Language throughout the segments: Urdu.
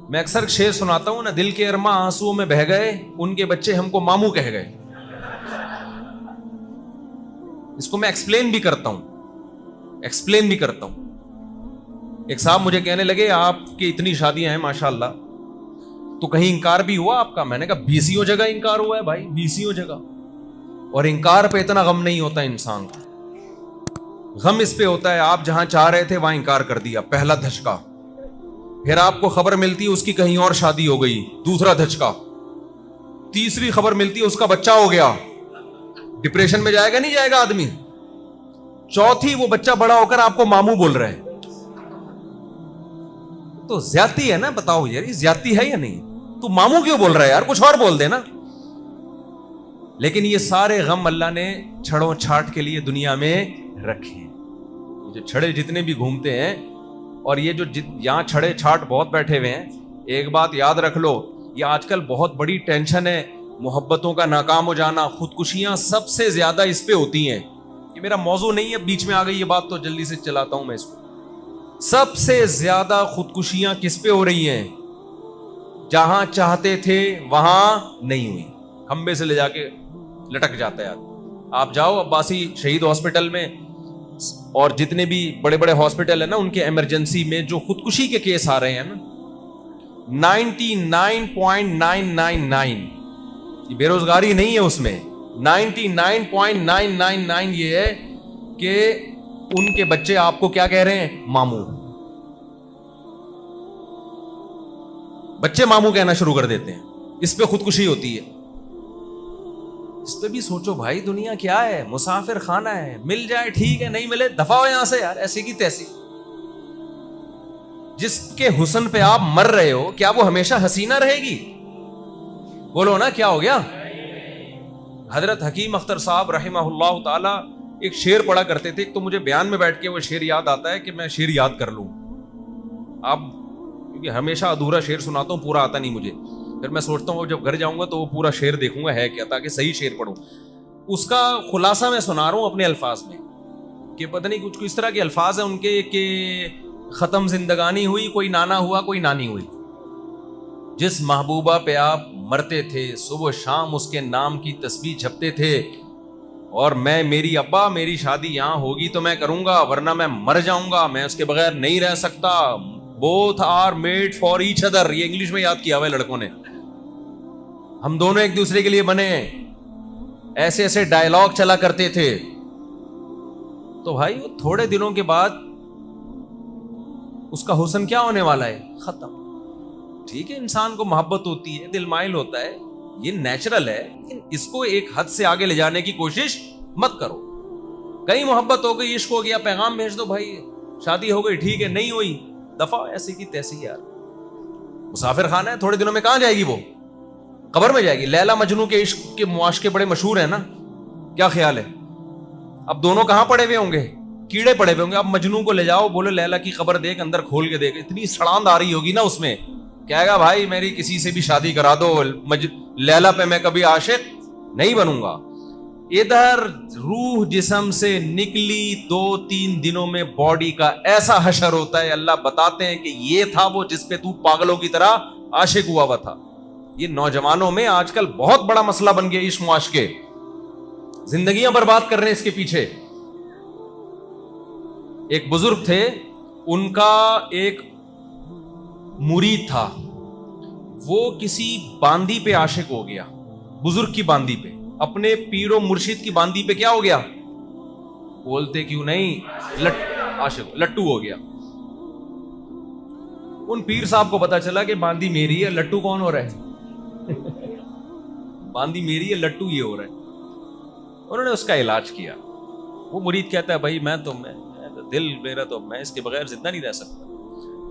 میں اکثر شعر سناتا ہوں نا، دل کے ارماں آنسوؤں میں بہ گئے، ان کے بچے ہم کو ماموں کہہ گئے. اس کو میں ایکسپلین بھی کرتا ہوں. ایک صاحب مجھے کہنے لگے آپ کی اتنی شادیاں ہیں ماشاءاللہ، تو کہیں انکار بھی ہوا آپ کا؟ میں نے کہا 20 جگہ انکار ہوا ہے بھائی، 20 جگہ. اور انکار پہ اتنا غم نہیں ہوتا انسان کا، غم اس پہ ہوتا ہے آپ جہاں چاہ رہے تھے وہاں انکار کر دیا، پہلا دھچکا. پھر آپ کو خبر ملتی ہے اس کی کہیں اور شادی ہو گئی، دوسرا دھچکا. تیسری خبر ملتی ہے اس کا بچہ ہو گیا، ڈپریشن میں جائے گا نہیں جائے گا آدمی. چوتھی وہ بچہ بڑا ہو کر آپ کو ماموں بول رہا ہے. تو زیادتی ہے نا، بتاؤ یار یہ زیادتی ہے یا نہیں؟ تو ماموں کیوں بول رہا ہے یار، کچھ اور بول دے نا. لیکن یہ سارے غم اللہ نے چھڑوں چھاٹ کے لیے دنیا میں رکھے ہیں. جو چھڑے جتنے بھی گھومتے ہیں، اور یہ جو یہاں چھڑے چھاٹ بہت بیٹھے ہوئے ہیں، ایک بات یاد رکھ لو، یہ آج کل بہت بڑی ٹینشن ہے، محبتوں کا ناکام ہو جانا، خودکشیاں سب سے زیادہ اس پہ ہوتی ہیں. یہ میرا موضوع نہیں ہے، بیچ میں آ گئی یہ بات تو جلدی سے چلاتا ہوں میں اس کو. سب سے زیادہ خودکشیاں کس پہ ہو رہی ہیں؟ جہاں چاہتے تھے وہاں نہیں ہوئی، کھمبے سے لے جا کے لٹک جاتا ہے آدمی. آپ جاؤ عباسی شہید ہاسپٹل میں اور جتنے بھی بڑے بڑے ہاسپٹل ہیں نا، ان کے ایمرجنسی میں جو خودکشی کے کیس آ رہے ہیں نا، 99.999، یہ بے روزگاری نہیں ہے اس میں، 99.999 یہ ہے کہ ان کے بچے آپ کو کیا کہہ رہے ہیں؟ ماموں. بچے ماموں کہنا شروع کر دیتے ہیں، اس پہ خودکشی ہوتی ہے. اس پہ بھی سوچو بھائی، دنیا کیا ہے؟ مسافر خانہ ہے، مل جائے ٹھیک ہے، نہیں ملے دفع ہو یہاں سے یار، ایسی کی تیسی. جس کے حسن پہ آپ مر رہے ہو، کیا وہ ہمیشہ حسینہ رہے گی؟ بولو نا، کیا ہو گیا؟ حضرت حکیم اختر صاحب رحمہ اللہ تعالی ایک شعر پڑھا کرتے تھے. ایک تو مجھے بیان میں بیٹھ کے وہ شعر یاد آتا ہے کہ میں شعر یاد کر لوں. آپ کیونکہ ہمیشہ ادھورا شعر سناتا ہوں، پورا آتا نہیں مجھے. پھر میں سوچتا ہوں جب گھر جاؤں گا تو وہ پورا شعر دیکھوں گا ہے کیا، تاکہ صحیح شعر پڑھوں. اس کا خلاصہ میں سنا رہا ہوں اپنے الفاظ میں، کہ پتہ نہیں کچھ اس طرح کے الفاظ ہیں ان کے کہ ختم زندگانی ہوئی، کوئی نانا ہوا کوئی نانی ہوئی. جس محبوبہ پہ آپ مرتے تھے، صبح شام اس کے نام کی تسبیح جپتے تھے، اور میری ابا میری شادی یہاں ہوگی تو میں کروں گا، ورنہ میں مر جاؤں گا، میں اس کے بغیر نہیں رہ سکتا. both are made for each other. یہ انگلش میں یاد کیا ہوا ہے لڑکوں نے، ہم دونوں ایک دوسرے کے لیے بنے ہیں. ایسے ایسے ڈائلاگ چلا کرتے تھے. تو بھائی وہ تھوڑے دنوں کے بعد اس کا حسن کیا ہونے والا ہے؟ ختم. ٹھیک ہے انسان کو محبت ہوتی ہے، دل مائل ہوتا ہے، یہ نیچرل ہے، لیکن اس کو ایک حد سے آگے لے جانے کی کوشش مت کرو. کہیں محبت ہو گئی، عشق ہو گیا، پیغام بھیج دو بھائی، شادی ہو گئی ٹھیک ہے، نہیں ہوئی دفعہ ایسی کی تیسی. یار مسافر خانہ ہے، تھوڑے دنوں میں کہاں جائے گی وہ؟ قبر میں جائے گی. لیلا مجنو کے عشق کے معاشقے بڑے مشہور ہیں نا، کیا خیال ہے؟ اب دونوں کہاں پڑے ہوئے ہوں گے؟ کیڑے پڑے ہوئے ہوں گے. اب مجنو کو لے جاؤ، بولو لیلا کی قبر دیکھ، اندر کھول کے دیکھ، اتنی سڑاند آ رہی ہوگی نا اس میں، کہے گا بھائی میری کسی سے بھی شادی کرا دو، لیلا پہ میں کبھی عاشق نہیں بنوں گا. ادھر روح جسم سے نکلی 2-3 دنوں میں باڈی کا ایسا حشر ہوتا ہے، اللہ بتاتے ہیں کہ یہ تھا وہ جس پہ تو پاگلوں کی طرح عاشق ہوا ہوا تھا. یہ نوجوانوں میں آج کل بہت بڑا مسئلہ بن گیا، عشق معاشقے، زندگیاں برباد کر رہے ہیں اس کے پیچھے. ایک بزرگ تھے، ان کا ایک مرید تھا، وہ کسی باندی پہ عاشق ہو گیا، بزرگ کی باندی پہ، اپنے پیر و مرشد کی باندی پہ کیا ہو گیا؟ بولتے کیوں نہیں؟ عاشق، لٹو ہو گیا. ان پیر صاحب کو پتا چلا کہ باندی میری ہے، لٹو کون ہو رہا ہے؟ باندی میری ہے، لٹو یہ ہو رہا ہے. انہوں نے اس کا علاج کیا. وہ مرید کہتا ہے بھائی میں دل میرا تو میں اس کے بغیر زندہ نہیں رہ سکتا.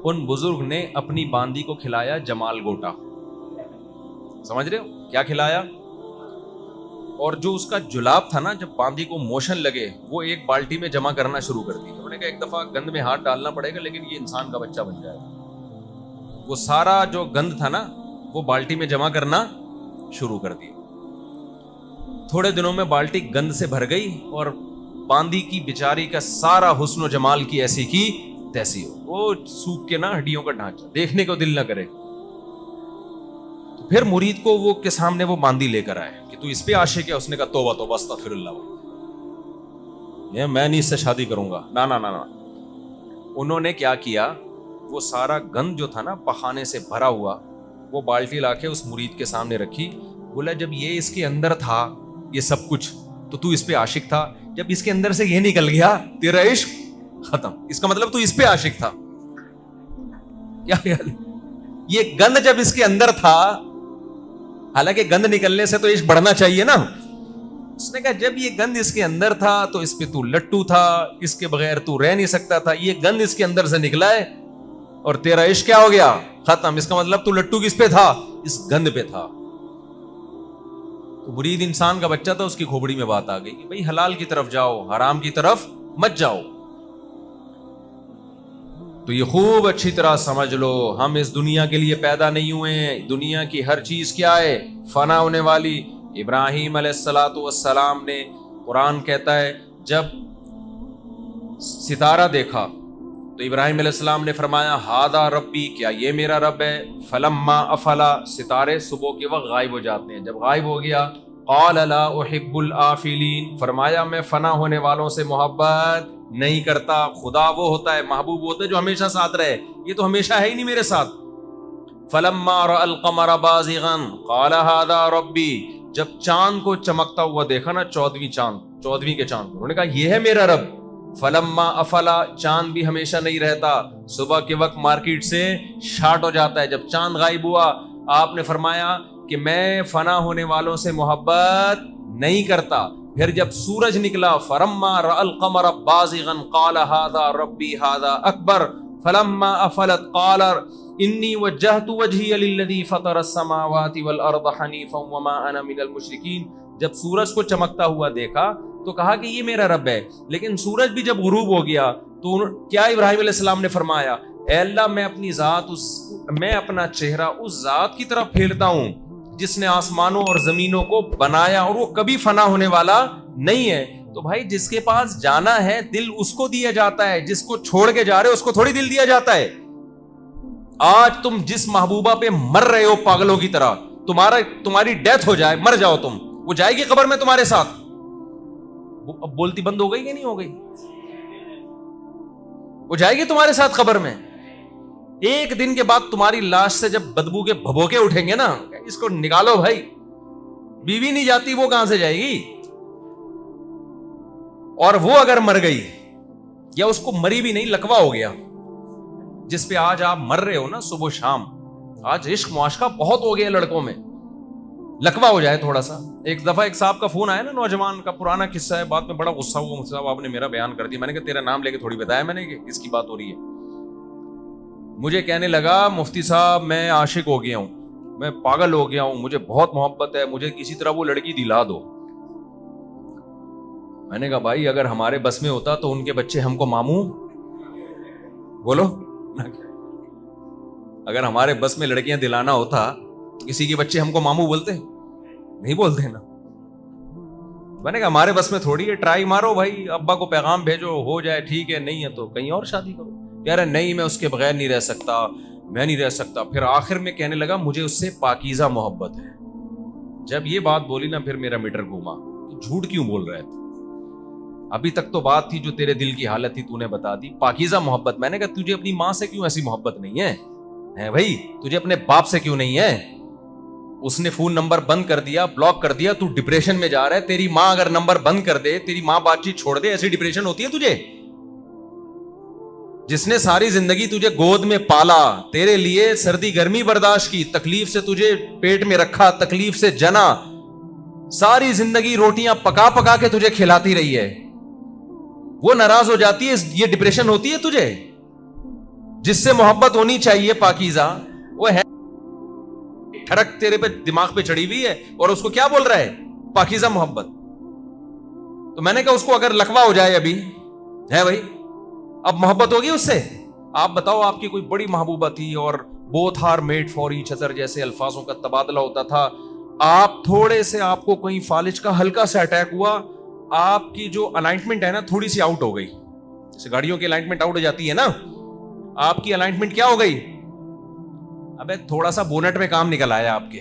ان بزرگ نے اپنی باندی کو کھلایا جمال گوٹا. سمجھ رہے ہو کیا کھلایا؟ اور جو اس کا جلاب تھا نا، جب باندی کو موشن لگے، وہ ایک بالٹی میں جمع کرنا شروع کر دی. انہوں نے کہا ایک دفعہ گند میں ہاتھ ڈالنا پڑے گا، لیکن یہ انسان کا بچہ بن جائے گا. وہ سارا جو گند تھا نا، وہ بالٹی میں جمع کرنا شروع کر دی. تھوڑے دنوں میں بالٹی گند سے بھر گئی، اور باندی کی بیچاری کا سارا حسن و جمال کی ایسی کی تیسی ہو. وہ سوکھ کے نا ہڈیوں کا ڈھانچہ، دیکھنے کو دل نہ کرے. پھر مرید کو وہ کے سامنے وہ باندی لے کر آئے کہ تو اس پہ عاشق ہے. اس نے کہا توبہ توبہ استغفر اللہ, میں نہیں اس سے شادی کروں گا. نا. انہوں نے کیا کیا, وہ سارا گند جو تھا نا پخانے سے بھرا ہوا, وہ بالٹی لا کے اس مرید کے سامنے رکھی. بولا جب یہ اس کے اندر تھا یہ سب کچھ تو اس پہ عاشق تھا, جب اس کے اندر سے یہ نکل گیا تیرا عشق ختم. اس کا مطلب تو اس پہ عاشق تھا. کیا خیال ہے؟ یہ گند جب اس کے اندر تھا, حالانکہ گند نکلنے سے تو عشق بڑھنا چاہیے نا. اس نے کہا جب یہ گند اس کے اندر تھا تو اس پہ تو لٹو تھا, اس کے بغیر تو رہ نہیں سکتا تھا. یہ گند اس کے اندر سے نکلا ہے اور تیرا عشق کیا ہو گیا, ختم. اس کا مطلب تو لٹو کس پہ تھا, اس گند پہ تھا. تو مرید انسان کا بچہ تھا, اس کی کھوپڑی میں بات آ گئی کہ بھئی حلال کی طرف جاؤ, حرام کی طرف مت جاؤ. تو یہ خوب اچھی طرح سمجھ لو, ہم اس دنیا کے لیے پیدا نہیں ہوئے ہیں. دنیا کی ہر چیز کیا ہے, فنا ہونے والی. ابراہیم علیہ الصلوۃ والسلام نے, قرآن کہتا ہے جب ستارہ دیکھا تو ابراہیم علیہ السلام نے فرمایا ہاذا ربی, کیا یہ میرا رب ہے. فلما افلا, ستارے صبح کے وقت غائب ہو جاتے ہیں, جب غائب ہو گیا قال لا احب الآفلین, فرمایا میں فنا ہونے والوں سے محبت نہیں کرتا. خدا وہ ہوتا ہے, محبوب ہوتا ہے جو ہمیشہ ساتھ رہے, یہ تو ہمیشہ ہے ہی نہیں میرے ساتھ. فلما رأى القمر بازغا قال هذا ربی, جب چاند کو چمکتا ہوا دیکھا نا, 14ویں کے چاند, انہوں نے کہا یہ ہے میرا رب. فلما افلا, چاند بھی ہمیشہ نہیں رہتا, صبح کے وقت مارکیٹ سے شارٹ ہو جاتا ہے. جب چاند غائب ہوا آپ نے فرمایا کہ میں فنا ہونے والوں سے محبت نہیں کرتا. پھر جب سورج نکلا فلما رأى القمر بازغا قال هذا ربی هذا اکبر. فلما افلت قال انی وجہت وجہی للذی فطر السماوات والارض حنیفا وما انا من المشرکین. جب سورج کو چمکتا ہوا دیکھا تو کہا کہ یہ میرا رب ہے. لیکن سورج بھی جب غروب ہو گیا تو کیا ابراہیم علیہ السلام نے فرمایا, اے اللہ میں اپنی ذات میں اپنا چہرہ اس ذات کی طرف پھیرتا ہوں جس نے آسمانوں اور زمینوں کو بنایا اور وہ کبھی فنا ہونے والا نہیں ہے. تو بھائی جس کے پاس جانا ہے دل اس کو دیا جاتا ہے, جس کو چھوڑ کے جا رہے اس کو تھوڑی دل دیا جاتا ہے. آج تم جس محبوبہ پہ مر رہے ہو پاگلوں کی طرح, تمہاری ڈیتھ ہو جائے, مر جاؤ تم, وہ جائے گی قبر میں تمہارے ساتھ. اب بولتی بند ہو گئی کہ نہیں ہو گئی, وہ جائے گی تمہارے ساتھ قبر میں. ایک دن کے بعد تمہاری لاش سے جب بدبو کے بھبوکے اٹھیں گے نا, اس کو نکالو بھائی, بیوی نہیں جاتی وہ کہاں سے جائے گی. اور وہ اگر مر گئی یا اس کو مری بھی نہیں, لکوا ہو گیا, جس پہ آج آپ مر رہے ہو نا صبح شام, آج عشق معاشقہ بہت ہو گیا لڑکوں میں, لکوا ہو جائے تھوڑا سا. ایک دفعہ ایک صاحب کا فون آیا نا, نوجوان کا, پرانا قصہ ہے, بعد میں بڑا غصہ ہوا مجھ سے, آپ نے میرا بیان کر دیا. میں نے کہا تیرا نام لے کے تھوڑی بتایا میں نے کہ کس کی بات ہو رہی ہے. مجھے کہنے لگا مفتی صاحب میں عاشق ہو گیا ہوں, میں پاگل ہو گیا ہوں, مجھے بہت محبت ہے, مجھے کسی طرح وہ لڑکی دلا دو. میں نے کہا بھائی اگر ہمارے بس میں ہوتا تو ان کے بچے ہم کو ماموں, بولو, اگر ہمارے بس میں لڑکیاں دلانا ہوتا تو کسی کے بچے ہم کو ماموں بولتے نہیں, بولتے نا. میں نے کہا ہمارے بس میں تھوڑی ہے, ٹرائی مارو بھائی, ابا کو پیغام بھیجو, ہو جائے ٹھیک ہے, نہیں ہے تو کہیں اور شادی کرو. کہہ رہے نہیں میں اس کے بغیر نہیں رہ سکتا, میں نہیں رہ سکتا. پھر آخر میں کہنے لگا مجھے اس سے پاکیزہ محبت ہے. جب یہ بات بولی نا پھر میرا میٹر گھوما, جھوٹ کیوں بول رہے تھے, ابھی تک تو بات تھی جو تیرے دل کی حالت تھی تو نے بتا دی, پاکیزہ محبت. میں نے کہا تجھے اپنی ماں سے کیوں ایسی محبت نہیں ہے بھائی, تجھے اپنے باپ سے کیوں نہیں ہے. اس نے فون نمبر بند کر دیا, بلاک کر دیا, تو ڈپریشن میں جا رہا ہے. تیری ماں اگر نمبر بند کر دے, تیری ماں بات چیت چھوڑ دے, ایسی ڈپریشن ہوتی ہے تجھے. جس نے ساری زندگی تجھے گود میں پالا, تیرے لیے سردی گرمی برداشت کی, تکلیف سے تجھے پیٹ میں رکھا, تکلیف سے جنا, ساری زندگی روٹیاں پکا پکا کے تجھے کھلاتی رہی ہے, وہ ناراض ہو جاتی ہے, یہ ڈپریشن ہوتی ہے تجھے. جس سے محبت ہونی چاہیے پاکیزہ, وہ ہے ٹھڑک تیرے پہ دماغ پہ چڑھی ہوئی ہے اور اس کو کیا بول رہا ہے, پاکیزہ محبت. تو میں نے کہا اس کو اگر لکوا ہو جائے ابھی ہے بھائی, اب محبت ہوگی اس سے. آپ بتاؤ آپ کی کوئی بڑی محبوبہ تھی اور both are made for each other جیسے الفاظوں کا تبادلہ ہوتا تھا, آپ تھوڑے سے, آپ کو کہیں فالج کا ہلکا سا اٹیک ہوا, آپ کی جو الائنمنٹ ہے نا تھوڑی سی آؤٹ ہو گئی, جیسے گاڑیوں کی الائنمنٹ آؤٹ ہو جاتی ہے نا, آپ کی الائنمنٹ کیا ہو گئی, ابے تھوڑا سا بونٹ میں کام نکل آیا آپ کے,